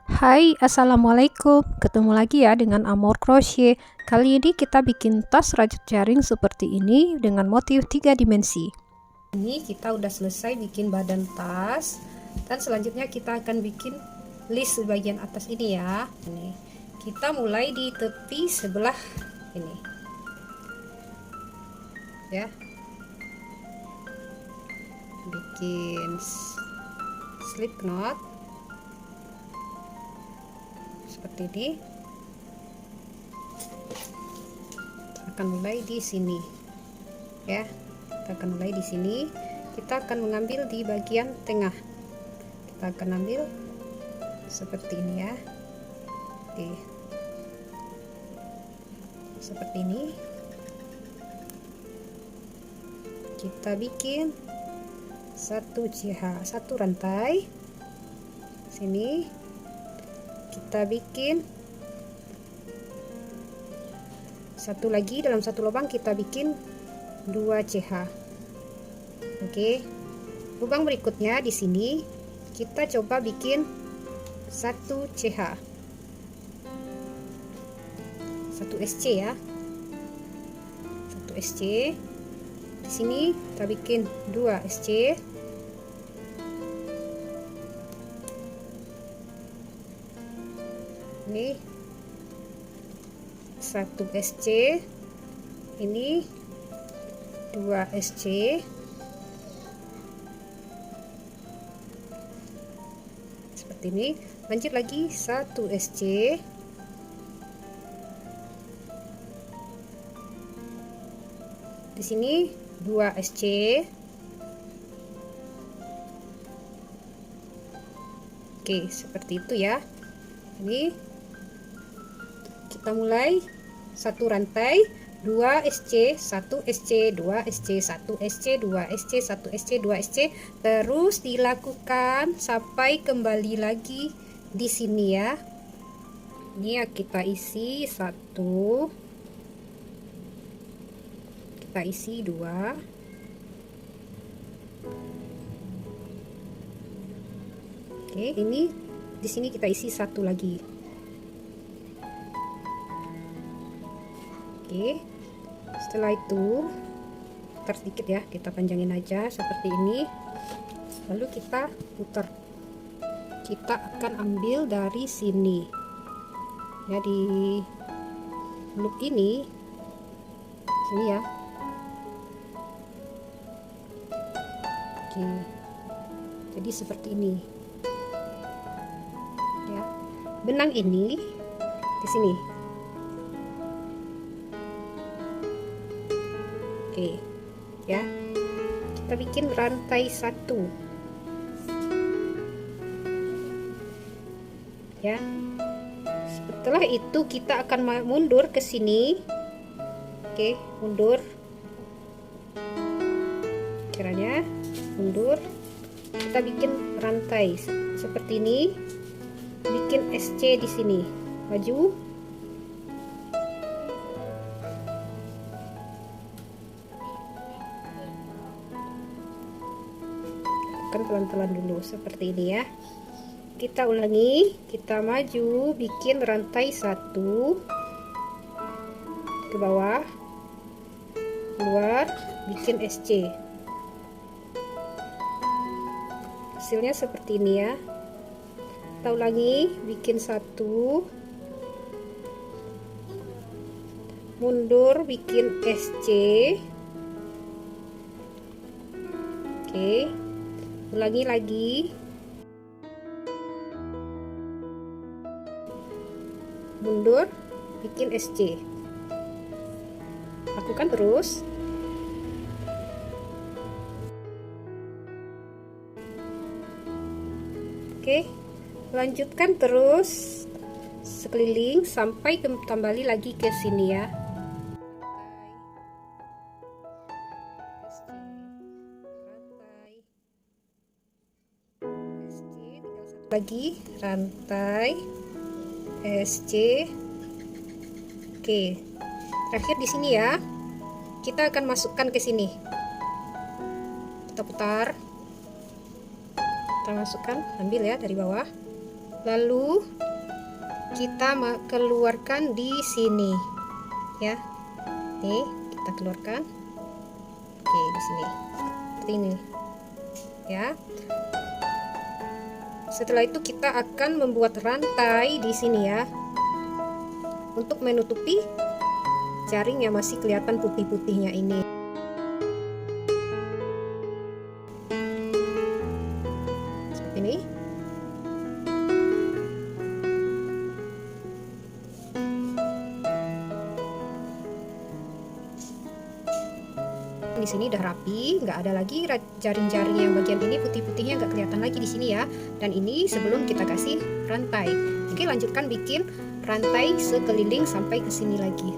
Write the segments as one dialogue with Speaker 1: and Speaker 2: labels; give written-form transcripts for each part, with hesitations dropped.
Speaker 1: Hai, assalamualaikum. Ketemu lagi ya dengan Amor Crochet. Kali ini kita bikin tas rajut jaring seperti ini dengan motif 3 dimensi. Ini kita udah selesai bikin badan tas, dan selanjutnya kita akan bikin list di bagian atas ini ya. Ini kita mulai di tepi sebelah ini, ya. Bikin slip knot seperti ini. Akan mulai di sini, ya. Kita akan mulai di sini. Kita akan mengambil di bagian tengah. Kita akan ambil seperti ini ya. Oke. Seperti ini. Kita bikin satu rantai. Sini. Kita bikin satu lagi, dalam satu lubang kita bikin 2 CH. Oke. Lubang berikutnya di sini kita coba bikin 1 CH. 1 SC ya. 1 SC. Di sini kita bikin 2 SC. Ini 1 SC, ini 2 SC, seperti ini. Lanjut lagi 1 SC, di sini 2 SC, oke, seperti itu ya. Ini kita mulai satu rantai, 2 SC, 1 SC, 2 SC, 1 SC, 2 SC, 1 SC, 2 SC, terus dilakukan sampai kembali lagi di sini ya. Ini ya, kita isi 1, kita isi 2, oke. Ini di sini kita isi 1 lagi. Oke, setelah itu putar sedikit ya, kita panjangin aja seperti ini, lalu kita putar. Kita akan ambil dari sini ya, di loop ini, sini ya. Oke, jadi seperti ini ya. Benang ini di sini. Oke ya, kita bikin rantai 1 ya. Setelah itu kita akan mundur ke sini. Oke, mundur, caranya mundur. Kita bikin rantai seperti ini, bikin SC di sini, maju. Pelan-pelan dulu seperti ini ya. Kita ulangi, kita maju, bikin rantai 1 ke bawah, keluar, bikin SC. Hasilnya seperti ini ya. Kita ulangi, bikin 1, mundur, bikin SC. Oke, ulangi lagi, mundur, bikin SC. Lakukan terus. Oke, lanjutkan terus sekeliling sampai kembali lagi ke sini ya. Lagi rantai SC. Oke, terakhir di sini ya, kita akan masukkan ke sini. Kita putar, kita masukkan, ambil ya dari bawah. Lalu kita keluarkan di sini ya. Nih, kita keluarkan. Oke, di sini. Seperti ini. Ya. Setelah itu kita akan membuat rantai di sini ya. Untuk menutupi jaring yang masih kelihatan putih-putihnya ini. Seperti ini. Di sini udah rapi, nggak ada lagi jaring-jaring yang bagian ini putih-putihnya nggak kelihatan lagi di sini ya. Dan ini sebelum kita kasih rantai. Oke, lanjutkan bikin rantai sekeliling sampai ke sini lagi.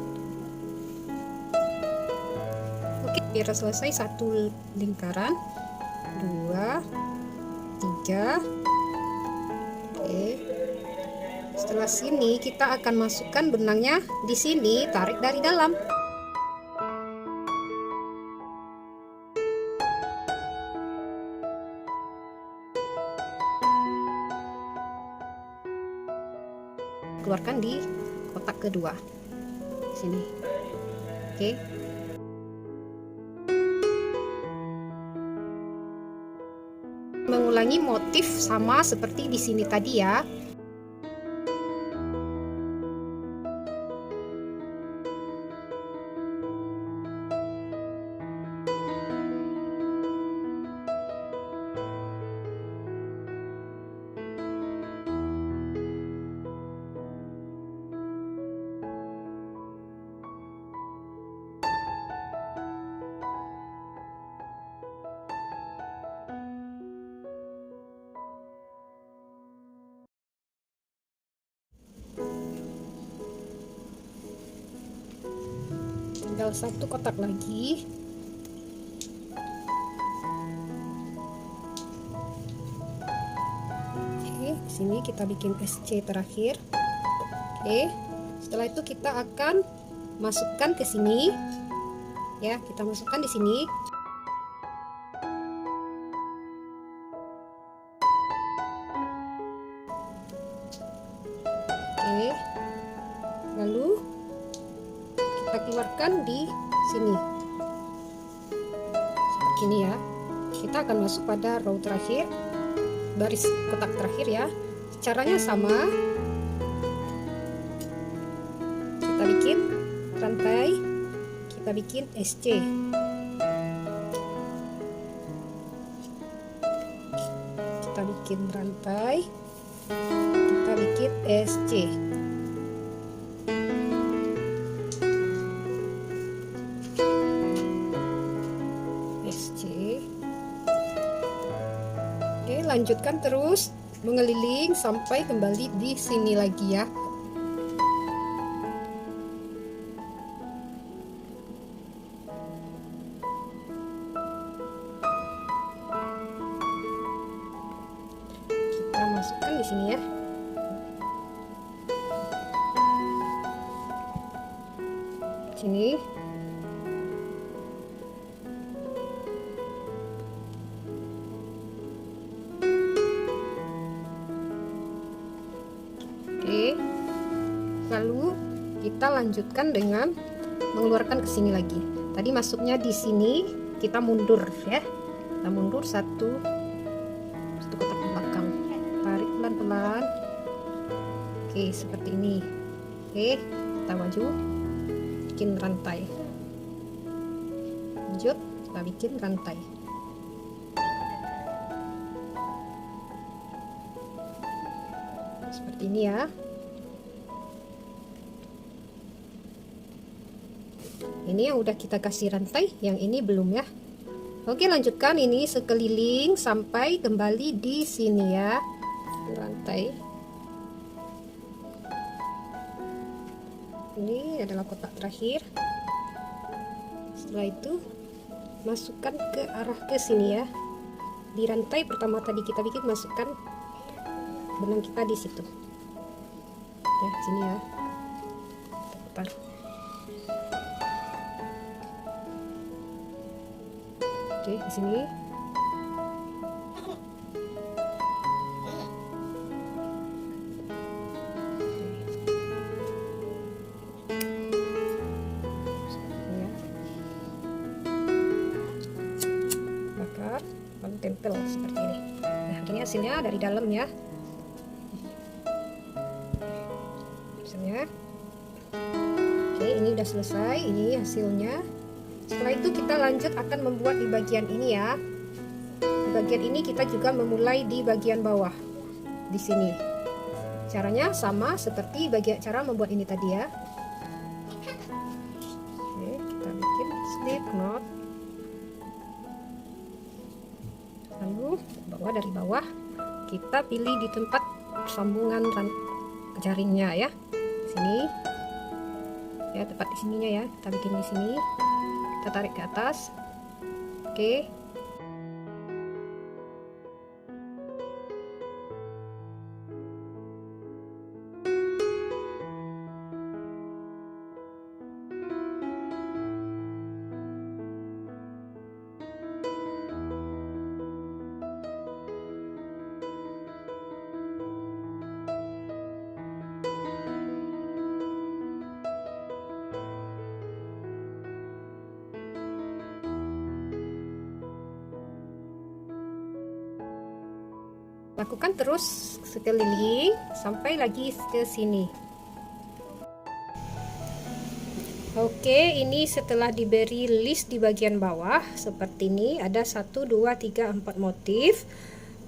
Speaker 1: Oke, biar selesai satu lingkaran, 2, 3. Oke. Setelah sini kita akan masukkan benangnya di sini, tarik dari dalam. Keluarkan di kotak kedua sini. Oke. Mengulangi motif sama seperti di sini tadi ya. Tinggal satu kotak lagi. Oke, di sini kita bikin SC terakhir. Oke, setelah itu kita akan masukkan ke sini. Ya, kita masukkan di sini. Oke. Lalu kita keluarkan di sini seperti ini ya. Kita akan masuk pada row terakhir, baris kotak terakhir ya. Caranya sama, kita bikin rantai, kita bikin SC. Kita bikin rantai, kita bikin SC. Oke, lanjutkan terus mengeliling sampai kembali di sini lagi ya. Kita masukkan di sini ya. Sini. Oke, lalu kita lanjutkan dengan mengeluarkan ke sini lagi. Tadi masuknya di sini, kita mundur ya. Kita mundur satu kotak belakang. Tarik pelan-pelan. Oke, seperti ini. Oke, kita maju, bikin rantai. Lanjut, kita bikin rantai. Seperti ini ya. Ini yang udah kita kasih rantai, yang ini belum ya. Oke, lanjutkan ini sekeliling sampai kembali di sini ya. Rantai. Ini adalah kotak terakhir. Setelah itu masukkan ke arah ke sini ya. Di rantai pertama tadi kita bikin, masukkan benang kita di situ. Ya, sini ya. Putar. Oke, di sini. hasilnya dari dalam ya. Hasilnya. Oke, ini udah selesai, ini hasilnya. Setelah itu kita lanjut akan membuat di bagian ini ya. Di bagian ini kita juga memulai di bagian bawah. Di sini. Caranya sama seperti cara membuat ini tadi ya. Oke, kita bikin slip knot. Lalu dari bawah kita pilih di tempat sambungan jaringnya ya. Sini. Ya, tepat di sininya ya. Kita bikin di sini. Kita tarik ke atas. Oke. Lakukan terus sekeliling sampai lagi ke sini. Oke, ini setelah diberi list di bagian bawah seperti ini, ada 1 2 3 4 motif.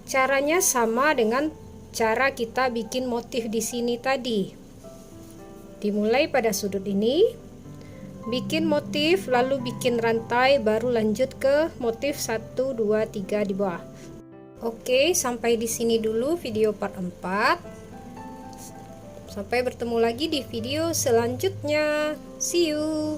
Speaker 1: Caranya sama dengan cara kita bikin motif di sini tadi. Dimulai pada sudut ini, bikin motif, lalu bikin rantai, baru lanjut ke motif 1 2 3 di bawah. Oke, sampai di sini dulu video part 4. Sampai bertemu lagi di video selanjutnya. See you.